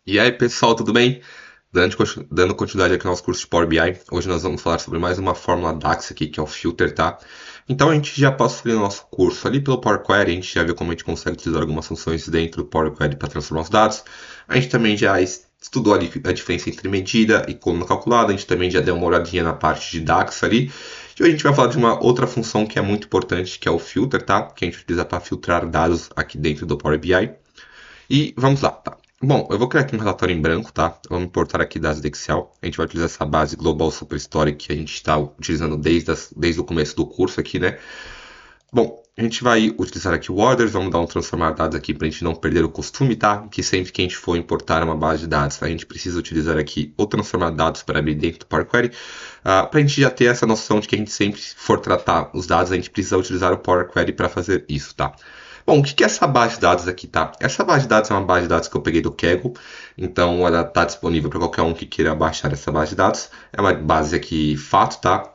E aí, pessoal, tudo bem? Dando continuidade aqui ao nosso curso de Power BI, hoje nós vamos falar sobre mais uma fórmula DAX aqui, que é o filter, tá? Então a gente já passou ali no nosso curso, ali pelo Power Query, a gente já viu como a gente consegue utilizar algumas funções dentro do Power Query para transformar os dados. A gente também já estudou a diferença entre medida e coluna calculada, a gente também já deu uma olhadinha na parte de DAX ali. E hoje a gente vai falar de uma outra função que é muito importante, que é o filter, tá? Que a gente utiliza para filtrar dados aqui dentro do Power BI. E vamos lá, tá? Bom, eu vou criar aqui um relatório em branco, tá? Vamos importar aqui dados do Excel. A gente vai utilizar essa base Global Superstory que a gente está utilizando desde o começo do curso aqui, né? Bom, a gente vai utilizar aqui o orders, vamos dar um transformar dados aqui para a gente não perder o costume, tá? Que sempre que a gente for importar uma base de dados, a gente precisa utilizar aqui o transformar dados para abrir dentro do Power Query. Para a gente já ter essa noção de que a gente sempre for tratar os dados, a gente precisa utilizar o Power Query para fazer isso, tá? Bom, o que é essa base de dados aqui, tá? Essa base de dados é uma base de dados que eu peguei do Kaggle, então ela está disponível para qualquer um que queira baixar essa base de dados. É uma base aqui fato, tá?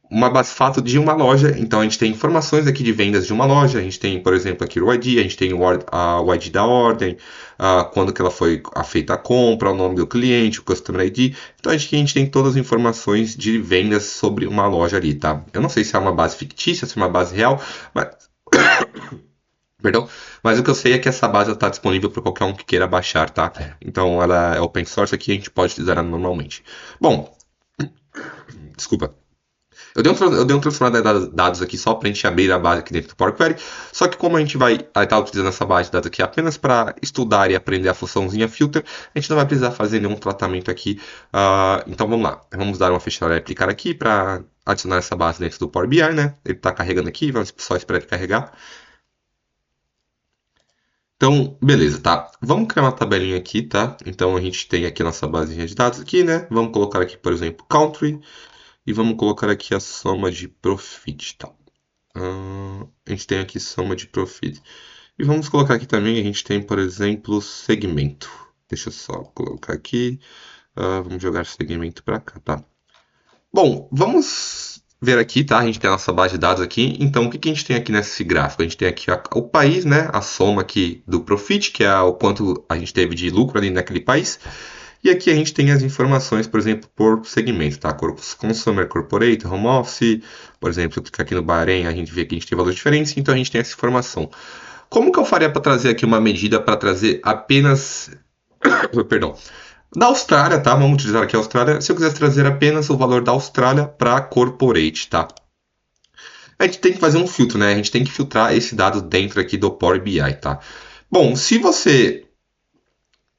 Uma base fato de uma loja, então a gente tem informações aqui de vendas de uma loja, a gente tem, por exemplo, aqui o ID, a gente tem o ID da ordem, quando que ela foi feita a compra, o nome do cliente, o Customer ID, então a gente tem todas as informações de vendas sobre uma loja ali, tá? Eu não sei se é uma base fictícia, se é uma base real, mas perdão, mas o que eu sei é que essa base está disponível para qualquer um que queira baixar, tá? Então ela é open source aqui, a gente pode utilizar ela normalmente. Bom, desculpa. Eu dei um transformador de dados aqui só para a gente abrir a base aqui dentro do Power Query. Só que como a gente vai estar utilizando essa base de dados aqui apenas para estudar e aprender a funçãozinha filter, a gente não vai precisar fazer nenhum tratamento aqui. Então vamos lá. Vamos dar uma fechada e aplicar aqui para adicionar essa base dentro do Power BI, né? Ele está carregando aqui, vamos só esperar ele carregar. Então, beleza, tá? Vamos criar uma tabelinha aqui, tá? Então a gente tem aqui a nossa basezinha de dados aqui, né? Vamos colocar aqui, por exemplo, country e vamos colocar aqui a soma de profit, tá? A gente tem aqui soma de profit. E vamos colocar aqui também, a gente tem, por exemplo, segmento. Deixa eu só colocar aqui. Vamos jogar segmento para cá, tá? Bom, vamos ver aqui, tá? A gente tem a nossa base de dados aqui. Então, o que que a gente tem aqui nesse gráfico? A gente tem aqui o país, né? A soma aqui do profit, que é o quanto a gente teve de lucro ali naquele país. E aqui a gente tem as informações, por exemplo, por segmento, tá? Consumer, Corporate, Home Office. Por exemplo, se eu clicar aqui no Bahrein, a gente vê que a gente tem valores diferentes, então a gente tem essa informação. Como que eu faria para trazer aqui uma medida para trazer apenas. Perdão. Da Austrália, tá? Vamos utilizar aqui a Austrália. Se eu quisesse trazer apenas o valor da Austrália para Corporate, tá? A gente tem que fazer um filtro, né? A gente tem que filtrar esse dado dentro aqui do Power BI, tá? Bom, se você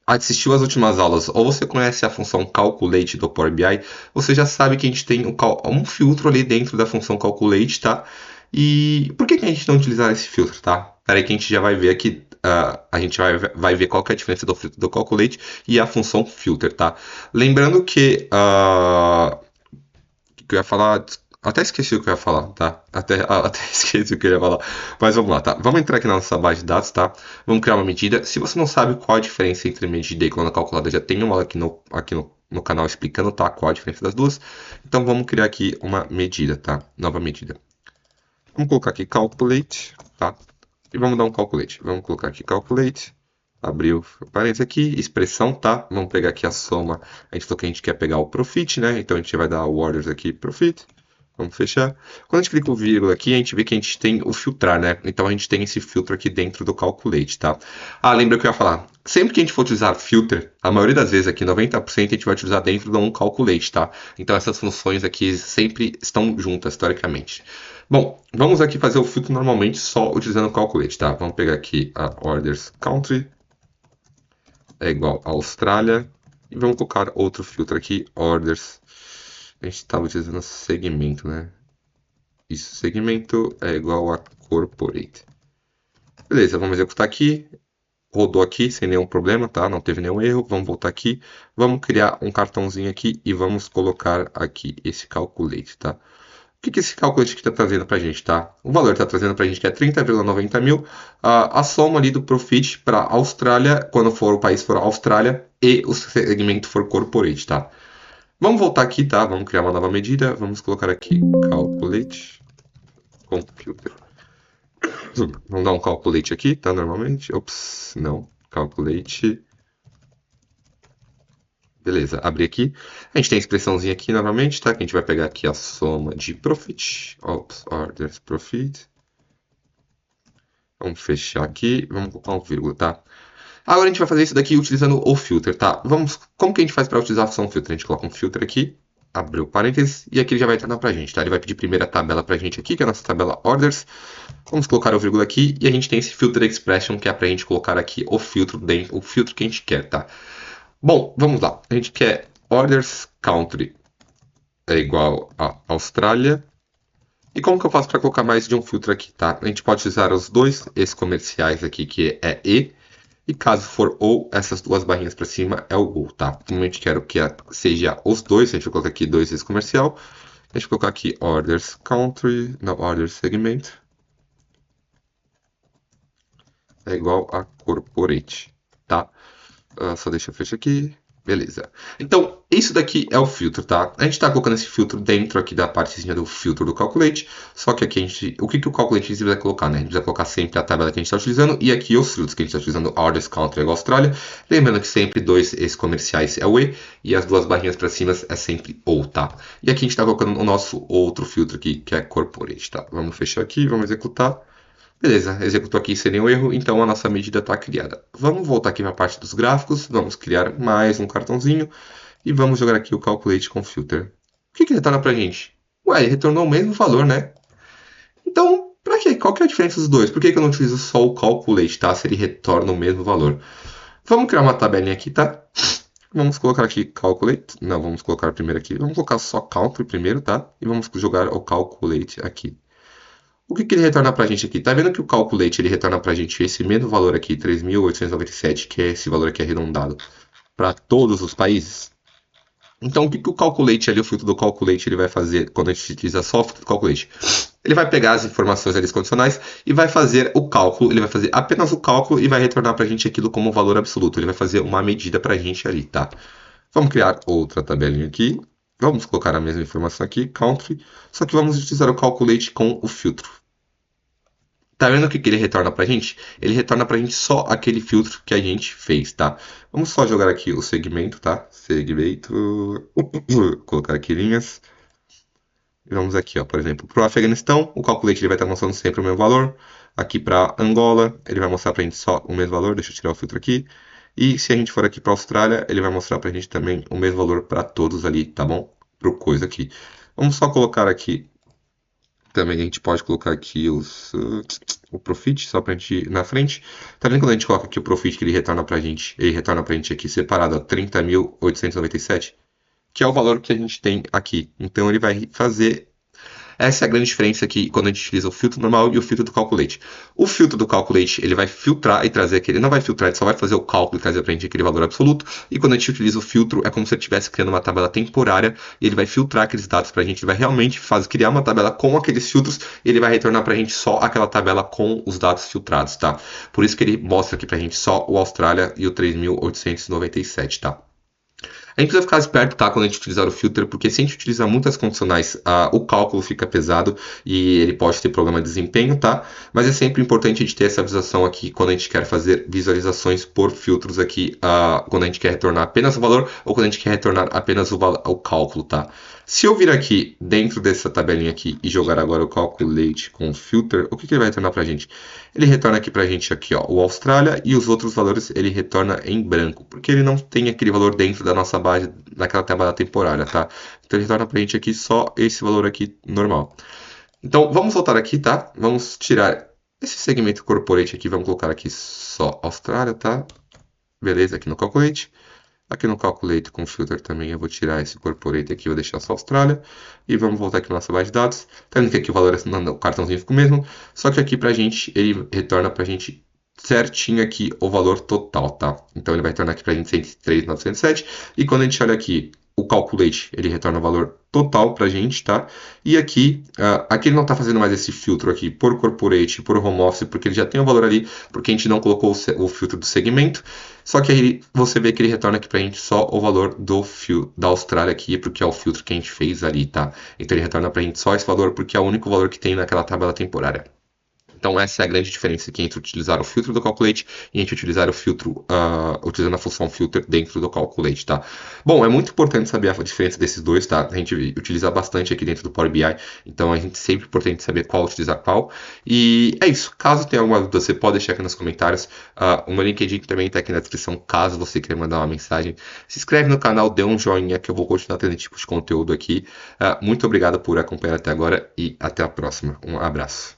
assistiu às últimas aulas ou você conhece a função Calculate do Power BI, você já sabe que a gente tem um filtro ali dentro da função Calculate, tá? E por que a gente não utilizar esse filtro, tá? Peraí que a gente já vai ver aqui, a gente vai ver qual que é a diferença do filtro do Calculate e a função Filter, tá? Lembrando que que eu ia falar. Até esqueci o que eu ia falar, tá? Até esqueci o que eu ia falar. Mas vamos lá, tá? Vamos entrar aqui na nossa base de dados, tá? Vamos criar uma medida. Se você não sabe qual a diferença entre medida e coluna calculada, já tem uma aula aqui no canal explicando, tá? Qual a diferença das duas. Então vamos criar aqui uma medida, tá? Nova medida. Vamos colocar aqui calculate, tá? E vamos dar um calculate. Vamos colocar aqui calculate. Abriu parênteses aqui, expressão, tá? Vamos pegar aqui a soma. A gente falou que a gente quer pegar o profit, né? Então a gente vai dar o orders aqui, profit. Vamos fechar. Quando a gente clica o vírgula aqui, a gente vê que a gente tem o filtrar, né? Então a gente tem esse filtro aqui dentro do calculate, tá? Lembra que eu ia falar. Sempre que a gente for utilizar filter, a maioria das vezes aqui, 90%, a gente vai utilizar dentro de um calculate, tá? Então essas funções aqui sempre estão juntas, historicamente. Bom, vamos aqui fazer o filtro normalmente só utilizando o calculate, tá? Vamos pegar aqui a orders country é igual a Austrália e vamos colocar outro filtro aqui, orders. A gente estava utilizando segmento, né? Isso, segmento é igual a corporate. Beleza, vamos executar aqui. Rodou aqui sem nenhum problema, tá? Não teve nenhum erro. Vamos voltar aqui. Vamos criar um cartãozinho aqui e vamos colocar aqui esse calculate, tá? O que esse calculate aqui está trazendo para a gente, tá? O valor está trazendo para a gente que é 30,90 mil. A soma ali do profit para a Austrália, quando for o país for a Austrália e o segmento for corporate, tá? Vamos voltar aqui, tá? Vamos criar uma nova medida. Vamos colocar aqui calculate computer. Vamos dar um calculate aqui, tá? Normalmente. Ops, não. Calculate Beleza, abri aqui. A gente tem a expressãozinha aqui novamente, tá? Que a gente vai pegar aqui a soma de profit. Ops, orders profit. Vamos fechar aqui, vamos colocar um vírgula, tá? Agora a gente vai fazer isso daqui utilizando o filter, tá? Como que a gente faz para utilizar a função filter? A gente coloca um filter aqui, abriu parênteses, e aqui ele já vai retornar pra gente, tá? Ele vai pedir primeiro a tabela pra gente aqui, que é a nossa tabela orders. Vamos colocar o vírgula aqui, e a gente tem esse filter expression, que é pra gente colocar aqui o filtro dentro, o filtro que a gente quer, tá? Bom, vamos lá. A gente quer orders country é igual a Austrália. E como que eu faço para colocar mais de um filtro aqui, tá? A gente pode usar os dois ex-comerciais aqui, que é e caso for ou, essas duas barrinhas para cima é o ou, tá? Como a gente quer que seja os dois, a gente vai colocar aqui dois ex-comercial. A gente vai colocar aqui orders country, não, orders segment. É igual a corporate, tá? Só deixa eu fechar aqui. Beleza. Então, isso daqui é o filtro, tá? A gente está colocando esse filtro dentro aqui da partezinha do filtro do Calculate, só que aqui o que o Calculate vai colocar, né? A gente vai colocar sempre a tabela que a gente está utilizando e aqui os filtros que a gente está utilizando, Orders Country igual Austrália. Lembrando que sempre dois ex-comerciais é o e as duas barrinhas para cima é sempre ou, tá? E aqui a gente está colocando o nosso outro filtro aqui, que é Corporate, tá? Vamos fechar aqui, vamos executar. Beleza, executou aqui sem nenhum erro, então a nossa medida está criada. Vamos voltar aqui para a parte dos gráficos, vamos criar mais um cartãozinho e vamos jogar aqui o Calculate com Filter. O que retorna para a gente? Ué, ele retornou o mesmo valor, né? Então, para quê? Qual que é a diferença dos dois? Por que eu não utilizo só o Calculate, tá? Se ele retorna o mesmo valor. Vamos criar uma tabelinha aqui, tá? Vamos colocar aqui Calculate. Não, vamos colocar primeiro aqui. Vamos colocar só Country primeiro, tá? E vamos jogar o Calculate aqui. O que ele retorna para a gente aqui? Tá vendo que o Calculate ele retorna para a gente esse mesmo valor aqui, 3.897, que é esse valor aqui arredondado, para todos os países? Então, o que o Calculate ali, o filtro do Calculate, ele vai fazer quando a gente utiliza só o filtro do Calculate? Ele vai pegar as informações ali condicionais e vai fazer o cálculo, ele vai fazer apenas o cálculo e vai retornar para a gente aquilo como valor absoluto. Ele vai fazer uma medida para a gente ali, tá? Vamos criar outra tabelinha aqui. Vamos colocar a mesma informação aqui, country, só que vamos utilizar o Calculate com o filtro. Tá vendo o que ele retorna pra gente? Ele retorna pra gente só aquele filtro que a gente fez, tá? Vamos só jogar aqui o segmento, tá? Segmento. Colocar aqui linhas. E vamos aqui, ó, por exemplo, para o Afeganistão, o Calculate ele vai estar mostrando sempre o mesmo valor. Aqui para Angola, ele vai mostrar para a gente só o mesmo valor. Deixa eu tirar o filtro aqui. E se a gente for aqui para a Austrália, ele vai mostrar para a gente também o mesmo valor para todos ali, tá bom? Pro coisa aqui. Vamos só colocar aqui. Também a gente pode colocar aqui o Profit, só para a gente ir na frente. Tá vendo quando a gente coloca aqui o Profit que ele retorna para a gente? Ele retorna para a gente aqui separado a 30.897, que é o valor que a gente tem aqui. Então ele vai fazer. Essa é a grande diferença aqui quando a gente utiliza o filtro normal e o filtro do Calculate. O filtro do Calculate ele vai filtrar e trazer aquele. Não vai filtrar, ele só vai fazer o cálculo e trazer para a gente aquele valor absoluto. E quando a gente utiliza o filtro, é como se ele estivesse criando uma tabela temporária e ele vai filtrar aqueles dados para a gente. Ele vai realmente criar uma tabela com aqueles filtros e ele vai retornar para a gente só aquela tabela com os dados filtrados, tá? Por isso que ele mostra aqui para a gente só o Austrália e o 3.897, tá? A gente precisa ficar esperto, tá, quando a gente utilizar o filter, porque se a gente utilizar muitas condicionais, o cálculo fica pesado e ele pode ter problema de desempenho, tá? Mas é sempre importante a gente ter essa visualização aqui quando a gente quer fazer visualizações por filtros aqui, quando a gente quer retornar apenas o valor ou quando a gente quer retornar apenas o cálculo, tá? Se eu vir aqui dentro dessa tabelinha aqui e jogar agora o Calculate com o filter, o que ele vai retornar pra gente? Ele retorna aqui pra gente aqui, ó, o Austrália e os outros valores ele retorna em branco, porque ele não tem aquele valor dentro da nossa base, daquela tabela temporária, tá? Então ele retorna pra gente aqui só esse valor aqui normal. Então vamos voltar aqui, tá? Vamos tirar esse segmento corporate aqui, vamos colocar aqui só Austrália, tá? Beleza, aqui no Calculate. Aqui no Calculate com Filter também eu vou tirar esse Corporate aqui, vou deixar só Austrália. E vamos voltar aqui na nossa base de dados. Tá vendo que aqui o valor, o cartãozinho fica o mesmo. Só que aqui pra gente, ele retorna pra gente certinho aqui o valor total, tá? Então ele vai retornar aqui pra gente 103.907. E quando a gente olha aqui o Calculate, ele retorna o valor total pra gente, tá? E aqui, aqui ele não tá fazendo mais esse filtro aqui por Corporate, por Home Office, porque ele já tem o valor ali, porque a gente não colocou o filtro do segmento. Só que aí você vê que ele retorna aqui pra gente só o valor da Austrália aqui, porque é o filtro que a gente fez ali, tá? Então ele retorna pra gente só esse valor, porque é o único valor que tem naquela tabela temporária. Então essa é a grande diferença aqui entre utilizar o filtro do Calculate e a gente utilizar o filtro, utilizando a função filter dentro do Calculate, tá? Bom, é muito importante saber a diferença desses dois, tá? A gente utiliza bastante aqui dentro do Power BI, então a gente sempre é importante saber qual utilizar qual. E é isso. Caso tenha alguma dúvida, você pode deixar aqui nos comentários. O meu LinkedIn também está aqui na descrição, caso você queira mandar uma mensagem. Se inscreve no canal, dê um joinha que eu vou continuar tendo esse tipo de conteúdo aqui. Muito obrigado por acompanhar até agora e até a próxima. Um abraço.